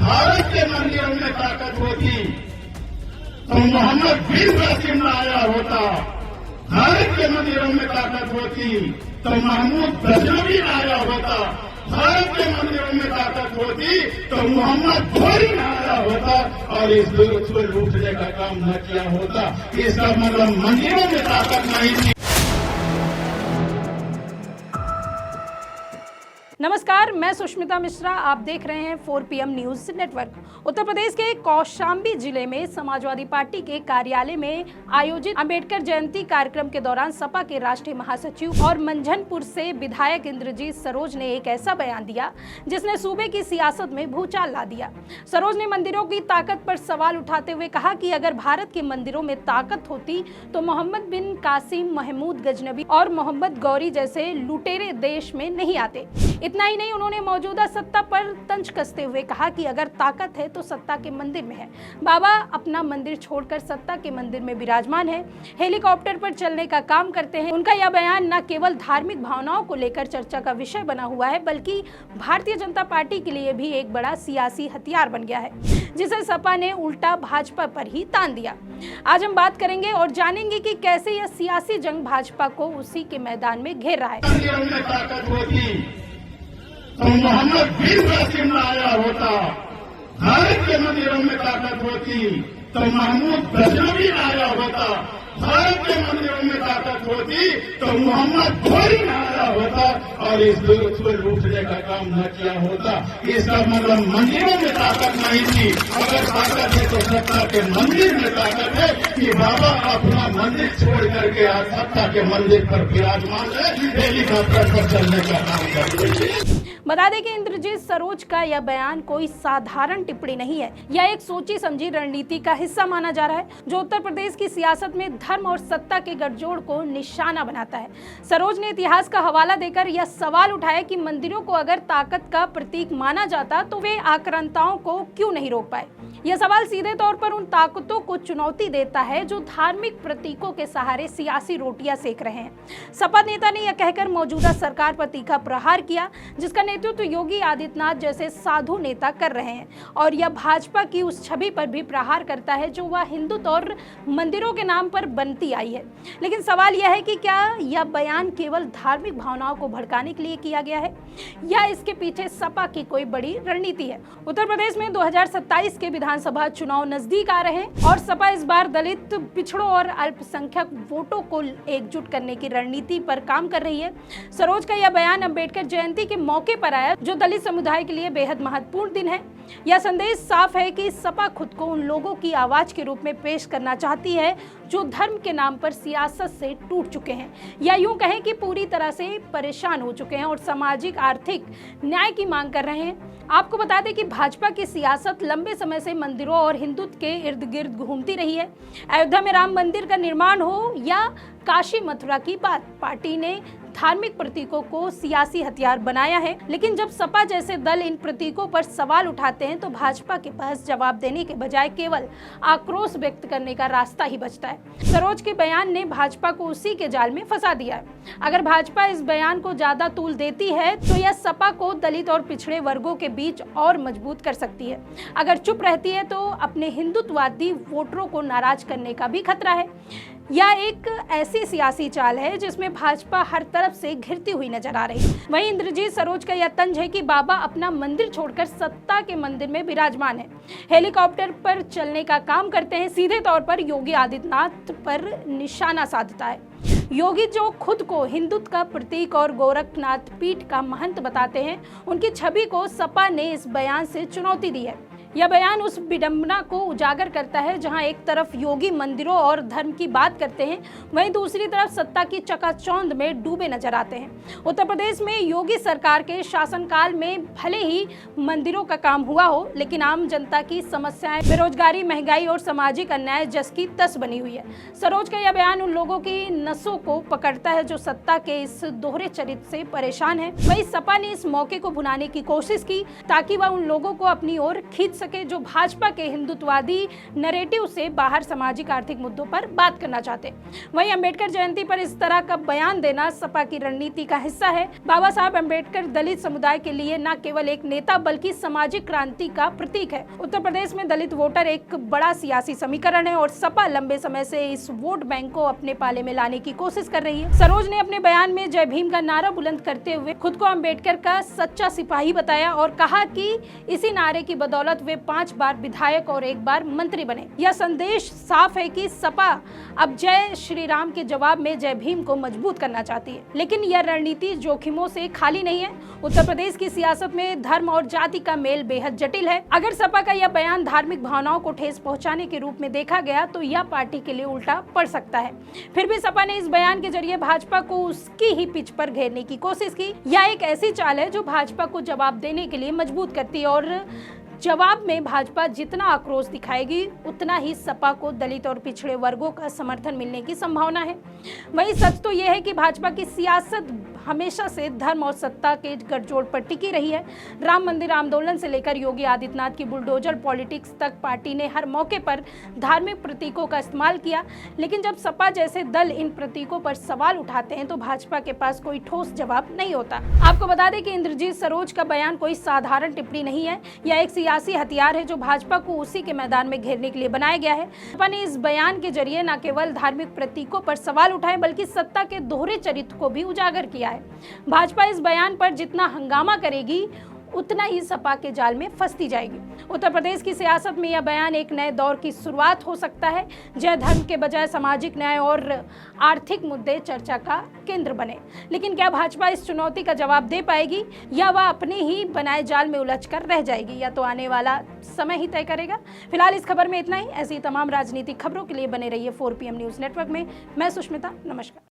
भारत के मंदिरों में ताकत होती तो मोहम्मद बिन कासिम ना आया होता। भारत के मंदिरों में ताकत होती तो महमूद गजनवी ना आया होता। भारत के मंदिरों में ताकत होती तो मोहम्मद घोरी ना आया होता और इस दुर्ग को लूटने का काम न किया होता। इसका मतलब मंदिरों में ताकत नहीं थी। नमस्कार, मैं सुष्मिता मिश्रा। आप देख रहे हैं 4 PM news network. Uttar Pradesh के कौशाम्बी जिले में समाजवादी पार्टी के कार्यालय में आयोजित अंबेडकर जयंती कार्यक्रम के दौरान सपा के राष्ट्रीय महासचिव और मंझनपुर से विधायक इंद्रजीत सरोज ने एक ऐसा बयान दिया जिसने सूबे की सियासत में भूचाल ला दिया। सरोज ने मंदिरों की ताकत पर सवाल उठाते हुए कहा कि अगर भारत के मंदिरों में ताकत होती तो मोहम्मद बिन कासिम, महमूद गजनवी और मोहम्मद गौरी जैसे लुटेरे देश में नहीं आते। इतना ही नहीं, उन्होंने मौजूदा सत्ता पर तंज कसते हुए कहा कि अगर ताकत है तो सत्ता के मंदिर में है। बाबा अपना मंदिर छोड़कर सत्ता के मंदिर में विराजमान है, हेलीकॉप्टर पर चलने का काम करते हैं। उनका यह बयान न केवल धार्मिक भावनाओं को लेकर चर्चा का विषय बना हुआ है, बल्कि भारतीय जनता पार्टी के लिए भी एक बड़ा सियासी हथियार बन गया है, जिसे सपा ने उल्टा भाजपा पर ही तान दिया। आज हम बात करेंगे और जानेंगे कि कैसे यह सियासी जंग भाजपा को उसी के मैदान में घेर रहा है। तो मोहम्मद बिन कासिम ना आया होता। भारत के मंदिरों में ताकत होती तो महमूद गजनवी ना आया होता। भारत के मंदिरों में ताकत होती तो मोहम्मद घोरी ना आया होता और इस दुर्ग को लूटने का काम न किया होता। इसका मतलब मंदिरों में ताकत नहीं थी। अगर ताकत है तो सत्ता के मंदिर में ताकत है कि बाबा अपना मंदिर छोड़ करके आज सत्ता के मंदिर पर विराजमान है, हेलीकॉप्टर पर चलने का काम करते हैं। बता दें कि इंद्रजीत सरोज का यह बयान कोई साधारण टिप्पणी नहीं है। यह एक सोची समझी रणनीति का हिस्सा माना जा रहा है, जो उत्तर प्रदेश की सियासत में धर्म और सत्ता के गठजोड़ को निशाना बनाता है। सरोज ने इतिहास का हवाला देकर यह सवाल उठाया कि मंदिरों को अगर ताकत का प्रतीक माना जाता तो वे आक्रांताओं को क्यों नहीं रोक पाए। यह सवाल सीधे तौर पर उन ताकतों को चुनौती देता है जो धार्मिक प्रतीकों के सहारे सियासी रोटियां सेक रहे हैं। सपा नेता ने यह कहकर मौजूदा सरकार पर तीखा प्रहार किया, जिसका नेतृत्व योगी आदित्यनाथ जैसे साधु नेता कर रहे हैं, और यह भाजपा की उस छवि पर भी प्रहार करता है जो वह हिंदुत्व और मंदिरों के नाम पर बनती आई है। लेकिन सवाल यह है कि क्या यह बयान केवल धार्मिक भावनाओं को भड़काने के लिए किया गया है या इसके पीछे सपा की कोई बड़ी रणनीति है। उत्तर प्रदेश में 2027 के विधानसभा चुनाव नजदीक आ रहे हैं और सपा इस बार दलित, पिछड़ों और अल्पसंख्यक वोटों को एकजुट करने की रणनीति पर काम कर रही है। सरोज का यह बयान अंबेडकर जयंती के मौके पर आया, जो दलित समुदाय के लिए बेहद महत्वपूर्ण दिन है। यह संदेश साफ है कि सपा खुद को उन लोगों की आवाज के रूप में पेश करना चाहती है जो धर्म के नाम पर सियासत से टूट चुके हैं, या यूं कहें कि पूरी तरह से परेशान हो चुके हैं और सामाजिक आर्थिक न्याय की मांग कर रहे हैं। आपको बता दें कि भाजपा की सियासत लंबे समय से मंदिरों और हिंदुत्व के इर्द गिर्द घूमती रही है। अयोध्या में राम मंदिर का निर्माण हो या काशी मथुरा की बात, पार्टी ने धार्मिक प्रतीकों को सियासी हथियार बनाया है। लेकिन जब सपा जैसे दल इन प्रतीकों पर सवाल उठाते हैं तो भाजपा के पास जवाब देने के बजाय केवल आक्रोश व्यक्त करने का रास्ता ही बचता है। सरोज के बयान ने भाजपा को उसी के जाल में फंसा दिया है। अगर भाजपा इस बयान को ज्यादा तूल देती है तो यह सपा को दलित और पिछड़े वर्गों के बीच और मजबूत कर सकती है। अगर चुप रहती है तो अपने हिंदुत्ववादी वोटरों को नाराज करने का भी खतरा है। यह एक ऐसी सियासी चाल है जिसमें भाजपा हर तरफ से घिरती हुई नजर आ रही है। वहीं इंद्रजीत सरोज का यह तंज है कि बाबा अपना मंदिर छोड़कर सत्ता के मंदिर में विराजमान है, हेलीकॉप्टर पर चलने का काम करते हैं, सीधे तौर पर योगी आदित्यनाथ पर निशाना साधता है। योगी जो खुद को हिंदुत्व का प्रतीक और गोरखनाथ पीठ का महंत बताते हैं, उनकी छवि को सपा ने इस बयान से चुनौती दी है। यह बयान उस विडंबना को उजागर करता है जहां एक तरफ योगी मंदिरों और धर्म की बात करते हैं, वहीं दूसरी तरफ सत्ता की चकाचौंध में डूबे नजर आते हैं। उत्तर प्रदेश में योगी सरकार के शासनकाल में भले ही मंदिरों का काम हुआ हो, लेकिन आम जनता की समस्याएं, बेरोजगारी, महंगाई और सामाजिक अन्याय जस की तस बनी हुई है। सरोज का यह बयान उन लोगों की नसों को पकड़ता है जो सत्ता के इस दोहरे चरित्र से परेशान है। वहीं सपा ने इस मौके को भुनाने की कोशिश की ताकि वह उन लोगों को अपनी ओर खींच सके जो भाजपा के हिंदुत्ववादी नैरेटिव से बाहर सामाजिक आर्थिक मुद्दों पर बात करना चाहते हैं। वहीं अंबेडकर जयंती पर इस तरह का बयान देना सपा की रणनीति का हिस्सा है। बाबा साहब अंबेडकर दलित समुदाय के लिए न केवल एक नेता बल्कि सामाजिक क्रांति का प्रतीक है। उत्तर प्रदेश में दलित वोटर एक बड़ा सियासी समीकरण है और सपा लंबे समय से इस वोट बैंक को अपने पाले में लाने की कोशिश कर रही है। सरोज ने अपने बयान में जय भीम का नारा बुलंद करते हुए खुद को अंबेडकर का सच्चा सिपाही बताया और कहा कि इसी नारे की बदौलत वे 5 बार विधायक और 1 बार मंत्री बने। यह संदेश साफ है कि सपा अब जय श्री राम के जवाब में जय भीम को मजबूत करना चाहती है, लेकिन यह रणनीति जोखिमों से खाली नहीं है। उत्तर प्रदेश की सियासत में धर्म और जाति का मेल बेहद जटिल है। अगर सपा का यह बयान धार्मिक भावनाओं को ठेस पहुंचाने के रूप में देखा गया तो यह पार्टी के लिए उल्टा पड़ सकता है। फिर भी सपा ने इस बयान के जरिए भाजपा को उसकी ही पिच पर घेरने की कोशिश की। यह एक ऐसी चाल है जो भाजपा को जवाब देने के लिए मजबूत करती है और जवाब में भाजपा जितना आक्रोश दिखाएगी उतना ही सपा को दलित और पिछड़े वर्गों का समर्थन मिलने की संभावना है। वहीं सच तो यह है कि भाजपा की सियासत हमेशा से धर्म और सत्ता के गठजोड़ पर टिकी रही है। राम मंदिर आंदोलन से लेकर योगी आदित्यनाथ की बुलडोजर पॉलिटिक्स तक पार्टी ने हर मौके पर धार्मिक प्रतीकों का इस्तेमाल किया, लेकिन जब सपा जैसे दल इन प्रतीकों पर सवाल उठाते हैं तो भाजपा के पास कोई ठोस जवाब नहीं होता। आपको बता दें कि इंद्रजीत सरोज का बयान कोई साधारण टिप्पणी नहीं है, यह एक सियासी हथियार है जो भाजपा को उसी के मैदान में घेरने के लिए बनाया गया है। सपा ने इस बयान के जरिए न केवल धार्मिक प्रतीकों पर सवाल उठाए बल्कि सत्ता के दोहरे चरित्र को भी उजागर किया है। भाजपा इस बयान पर जितना हंगामा करेगी उतना ही सपा के जाल में फंसती जाएगी। उत्तर प्रदेश की सियासत में यह बयान एक नए दौर की शुरुआत हो सकता है, जय धर्म के बजाय सामाजिक न्याय और आर्थिक मुद्दे चर्चा का केंद्र बने। लेकिन क्या भाजपा इस चुनौती का जवाब दे पाएगी या वह अपने ही बनाए जाल में उलझकर रह जाएगी, या तो आने वाला समय ही तय करेगा। फिलहाल इस खबर में इतना ही। ऐसी तमाम राजनीतिक खबरों के लिए बने रहिए 4 PM न्यूज़ नेटवर्क में। मैं सुष्मिता, नमस्कार।